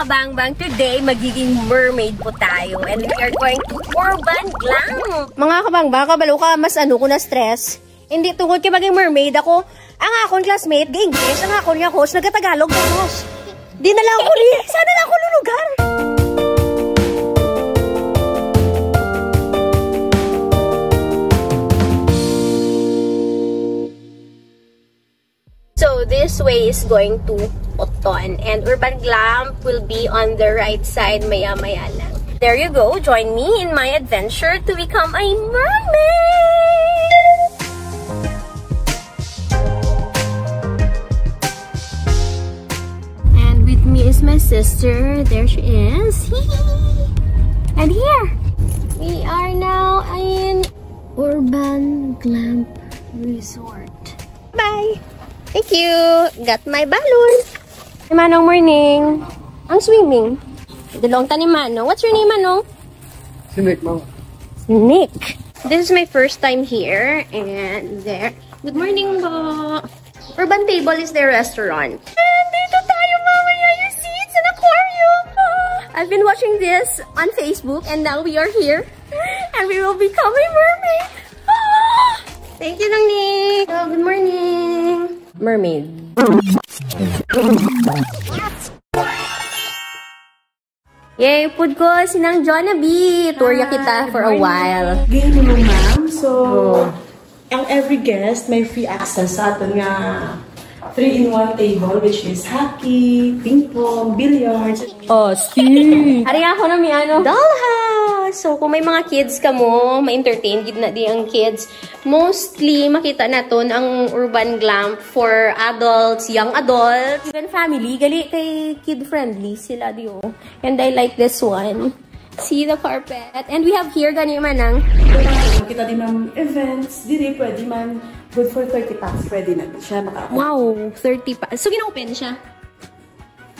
kabangbang, today magiging mermaid po tayo and we are going to urban glam. Mga kabangbang, kabalo ka, mas ano ko na stress. Hindi tungkol kay maging mermaid ako. Ang akong classmate, ga-English, ang akong niya coach, nagkatagalog na coach. Di na lang ko rin, sana lang ako lulugar. So this way is going to Oton and urban glam will be on the right side maya-maya lang. There you go, join me in my adventure to become a mermaid! And with me is my sister, there she is. And here, we are now in Urban Glam Resort. Bye! Thank you! Got my balloon! Hey, Manong, morning! Ang swimming. Dalawang ta ni Manong. What's your name, Manong? Si Nick, Mama. Nick. This is my first time here. And there. Good morning, po! Urban Table is their restaurant. And dito tayo, mamaya. You see, it's an aquarium! I've been watching this on Facebook and now we are here. And we will become a mermaid! Thank you, Nick! Oh, good morning! Mermaid. Yay, pud ko sinang Jonaby. Tourya kita for a while. Game mo, ma'am. So, ang every guest may free access sa atin nga 3-in-1 table, which is hockey, ping pong, billiards. Oh, Steve! Hari ako na may ano? Dollhouse! So, kung may mga kids ka mo, ma-entertain, gid na di ang kids. Mostly, makita naton ang urban glam for adults, young adults, even family. Gali kay kid-friendly sila di oh. And I like this one. See the carpet. And we have here, gani manang. Kita din ng events, diri pwede man good for 30 packs, pwede na siya maka. Wow, 30 pa. So, gina-open siya?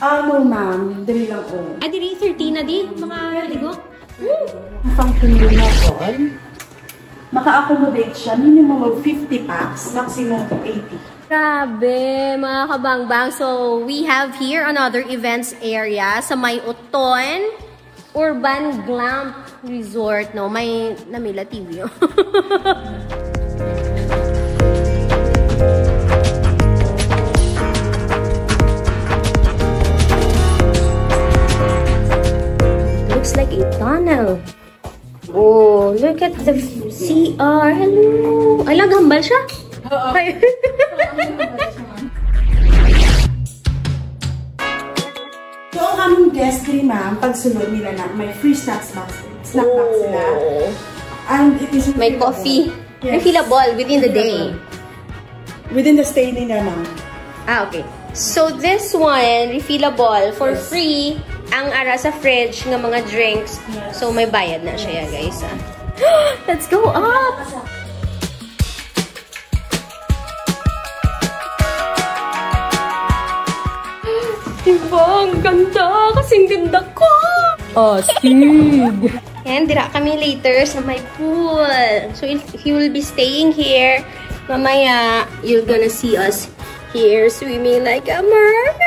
No, ma'am. Diri lang po. Ah, diri 30 na di? Makaligo? Ang function din na po, maka-accommodate siya. Minimum of 50 packs, maximum of 80. Grabe, mga kabangbang. So, we have here another events area sa May Oton Urban Glam Resort. No, may Namila TV. Looks like a tunnel. Oh, look at the CR. Hello. Ay, laghambal siya? Oo. So, ang aming guest din, ma'am, pag sunod nila na, may free snack box sila. And it is may coffee. Yes. Refillable within the day. Within the stay nila, ma'am. Ah, okay. So, this one, refillable for free. Ang ara sa fridge ng mga drinks. Yes. So, may bayad na siya, guys. Let's go up! Diba? Ang ganda! Kasing ganda ko! Oh, Steve! And dira kami later sa my pool. So, if you will be staying here, mamaya, you're gonna see us here swimming like a mermaid!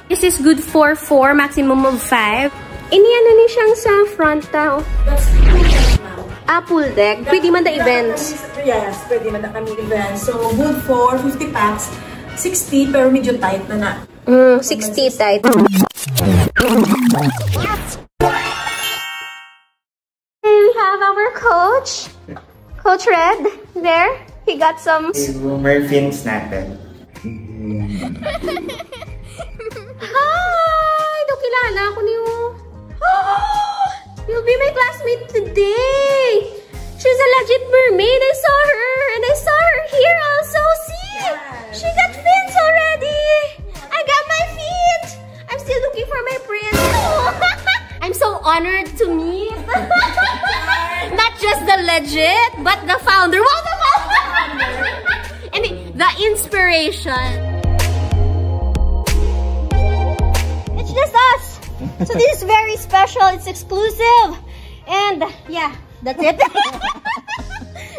This is good for 4, maximum of 5. Iniyan na ni siyang sa front tao. That's pool deck, ma'am. Ah, pool deck? Pwede man the events? Yes, pwede man na kami events. So, good for 50 packs. 60, pero medyo tight na na. 60 tight. We have our coach. Coach Red, there. He got some... Merfins natin. Hi! Daw kilala ako niyo. You'll be my classmate today. She's a legit mermaid. I saw her. And I saw her here also. See? Yes. She got fins already. I got my feet. I'm still looking for my prince. I'm so honored to meet. Not just the legit, but the founder. Wow, the founder! I mean, the inspiration. It's just us. So this is very special. It's exclusive. And yeah, that's it.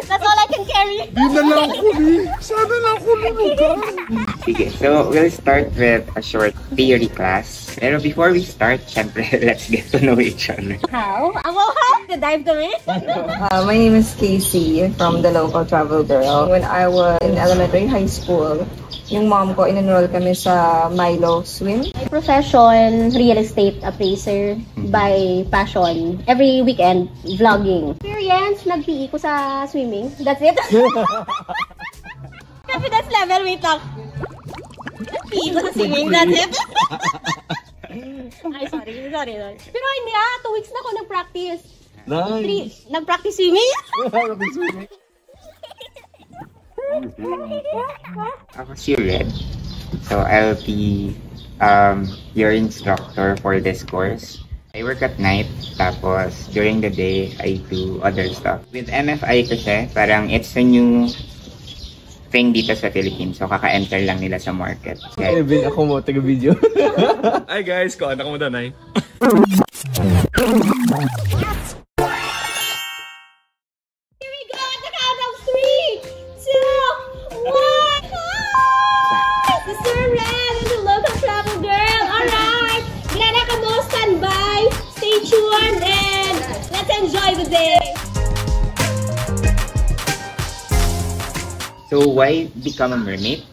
That's all I can carry. Di na lang ako, Sana lang ako lulugan. Sige, so we'll start with a short theory class. Pero before we start, syempre, let's get to know each other. How? Well, how? To dive kami? My name is Casey from the local travel girl. When I was in elementary high school, yung mom ko, in-enroll kami sa Milo Swim. My profession, real estate appraiser. By passion, every weekend, vlogging. Experience, nag-PE ko sa swimming. That's it. Confidence level, wait lang. Nag-PE ko sa swimming, that's it. Ay, sorry. Pero hindi 2 weeks na ako nag-practice. Nice! Nag-practice swimming. Ako si Red. So I'll be your instructor for this course. I work at night, tapos during the day, I do other stuff. With MFI kasi, parang it's a new thing dito sa Philippines. So kaka-enter lang nila sa market. Ay, Ben, ako mo, taga-video. Hi guys, kuha na ko mo danay. Here we go at the count of 3, 2, 1. The Sir Red and the local travel girl. Alright. Glad ka mo, stand by. Stay tuned and let's enjoy the day. So why become a mermaid?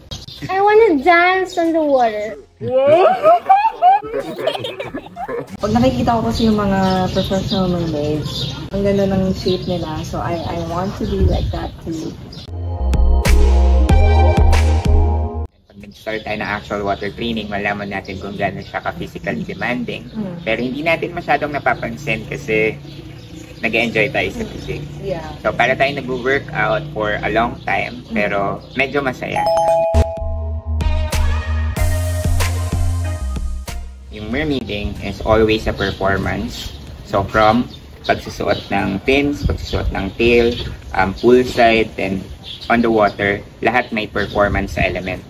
I wanna dance on the water. Pag nakikita ko kasi yung mga professional mermaids, ang ganda ng shape nila. So I want to be like that too. Pag nag-start tayo ng actual water training, malaman natin kung gano'n siya ka-physically demanding. Pero hindi natin masyadong napapansin kasi nag-enjoy tayo sa physics. Yeah. So para tayo nag-workout for a long time, pero medyo masaya. Yung mermaiding is always a performance. So from pagsusuot ng fins, pagsusuot ng tail, poolside, then on the water, lahat may performance sa element.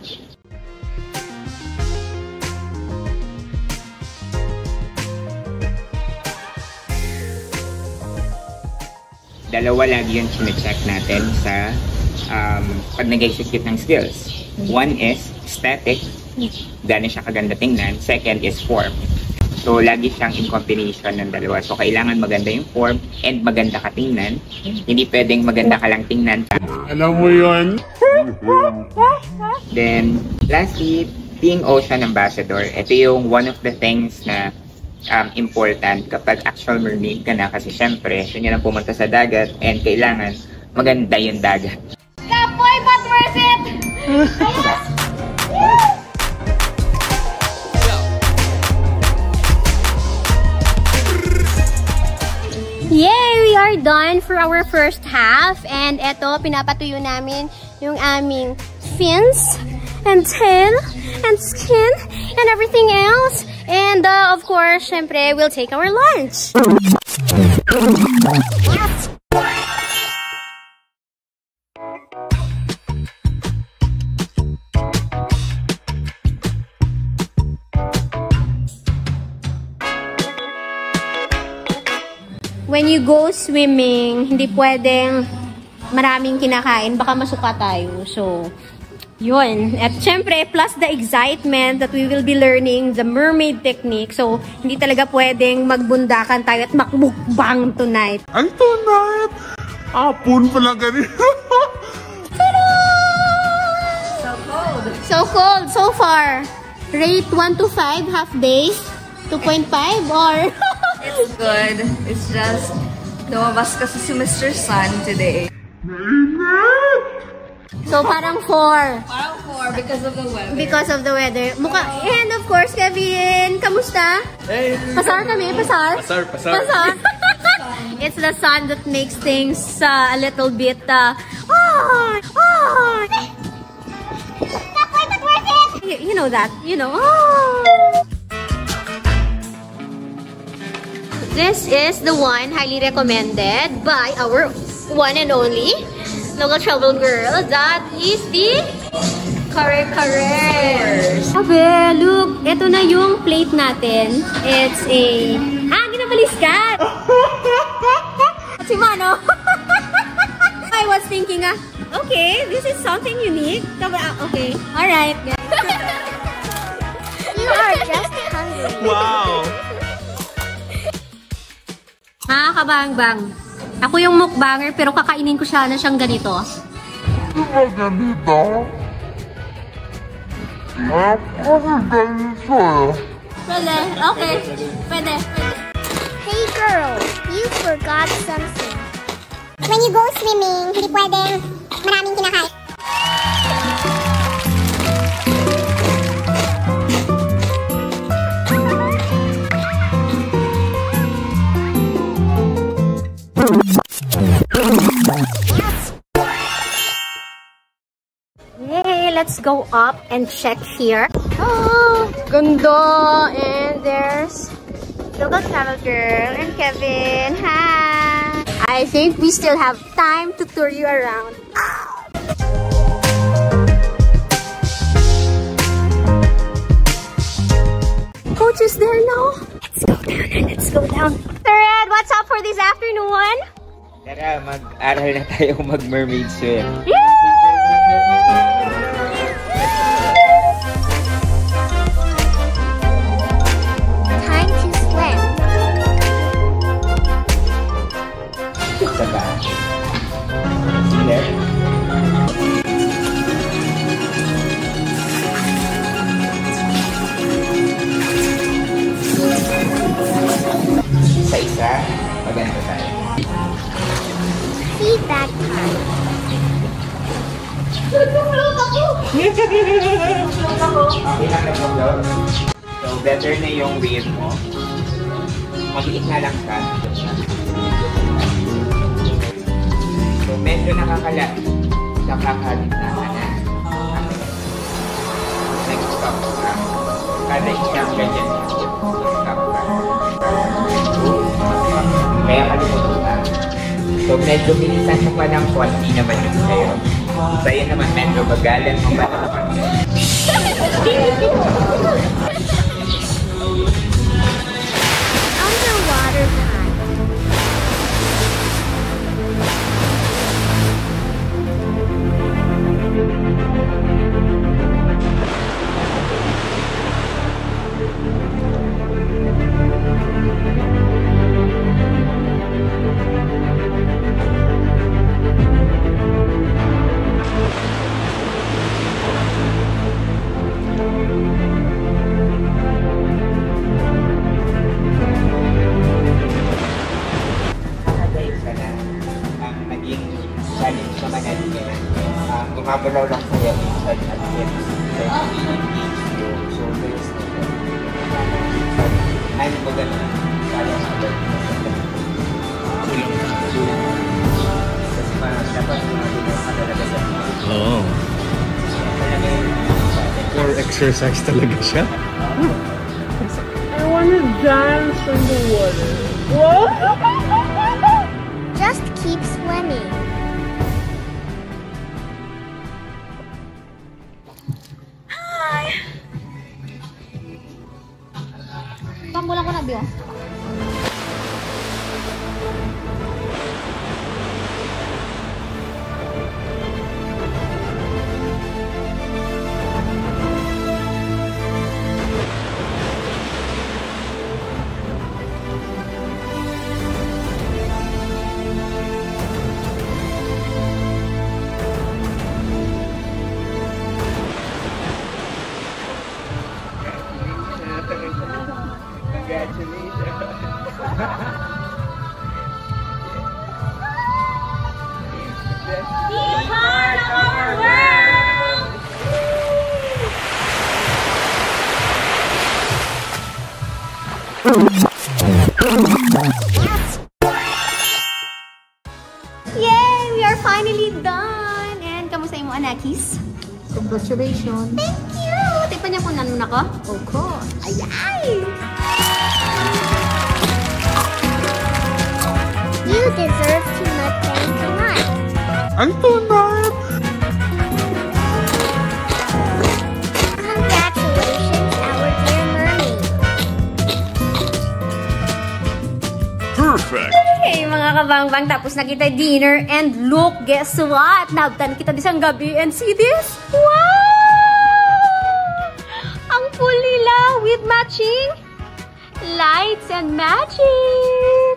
Dalawa lagi yung chine-check natin sa pag nag-execute ng skills. One is static, gano'n siya kaganda tingnan. Second is form. So, lagi siyang in combination ng dalawa. So, kailangan maganda yung form and maganda ka tingnan. Hindi pwedeng maganda ka lang tingnan. Alam mo yun? Then, lastly, being ocean ambassador. Ito yung one of the things na important kapag actual mermaid ka na. Kasi syempre, yun yung pumunta sa dagat and kailangan maganda yung dagat. Kapoy, but worth it! Yay! We are done for our first half. And eto, pinapatuyo namin yung aming fins and tail and skin and everything else. And of course, syempre, we'll take our lunch. When you go swimming, hindi pwedeng maraming kinakain. Baka masuka tayo. So, yun. At syempre, plus the excitement that we will be learning the mermaid technique. So, hindi talaga pwedeng magbundakan tayo at makmukbang tonight. Ang tonight! Apon pala ganito. So cold so far. Rate 1 to 5, half day. 2.5 or... It's good. It's just, lumabas kasi si Mr. Sun today. So parang 4. Parang 4 because of the weather. Because of the weather. And of course, Kevin, kamusta? Hey! Pasar kami? Pasar? Pasar. It's the sun that makes things a little bit, You know that. You know. This is the one highly recommended by our one and only local travel girl. That is the kare-kare. Sabi, look, ito na yung plate natin. It's a... ginabalis ka! Si Mano. I was thinking, okay, this is something unique. Okay, alright. Wow! Mga kabangbang, ako yung mukbanger pero kakainin ko siya na siyang ganito. Pwede, okay. Pwede. Hey girl, you forgot something. When you go swimming, hindi pwedeng maraming kinakain. Hey, let's go up and check here. Oh, ganda! And there's Local Travel Girl and Kevin. Hi! I think we still have time to tour you around. Coach is there now. Let's go down and let's go down. Red, what's up for this afternoon? Tara, mag-aral na tayo mag-mermaid swim. Time to swim. Sa ba? See there? Isa-isa, maganda tayo. Feedback time. Okay lang nag-upload. So, better na yung wave mo. Mag-iit na lang ka. So, medyo nakakalit na ka na. Nag-stop ka. Kada isang ganyan. Stop ka. Kaya kalimutan ka. So, medyo bilisan mo pa ng konti naman yung sa'yo. Sa'yo naman, medyo magalan mo pa ng konti. Underwater time. Gumagalaw lang sa iyo inside at hips. Yung shoulders na ito. Ano ba ganun? Kaya sa agad. Kasi parang dapat gumagalaw ka talaga sa iyo. Oo. For exercise talaga siya. I wanna dance in the water. Whoa! Just keep swimming. Pambulan ko na, Bio. Yay! We are finally done! And kamusta yung mga nakis? Congratulations! Thank you! Tikpan niya kung nanon ako? Of course! Ayay! You deserve to mukbang tonight. Ang tunay! Congratulations, our dear mermaid. Perfect! Hey mga kabangbang, tapos na kita dinner and look, guess what? Nabtan kita disang gabi and see this? Wow! Ang cool nila with matching lights and magic!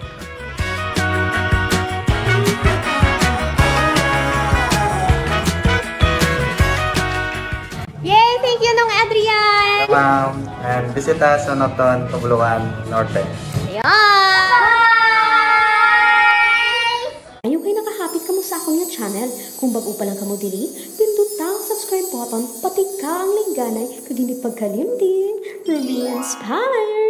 Yay! Thank you, Nong Adrian! Hello, ma'am. And visit us on Noton, Tugluan, Norte. Ayaw kayo nakahapit ka mo sa akong na channel. Kung bago pa lang ka mo dili, pindot ang subscribe button, pati ka ang lingganay, kag hindi pagkalimding. Rubeinspired!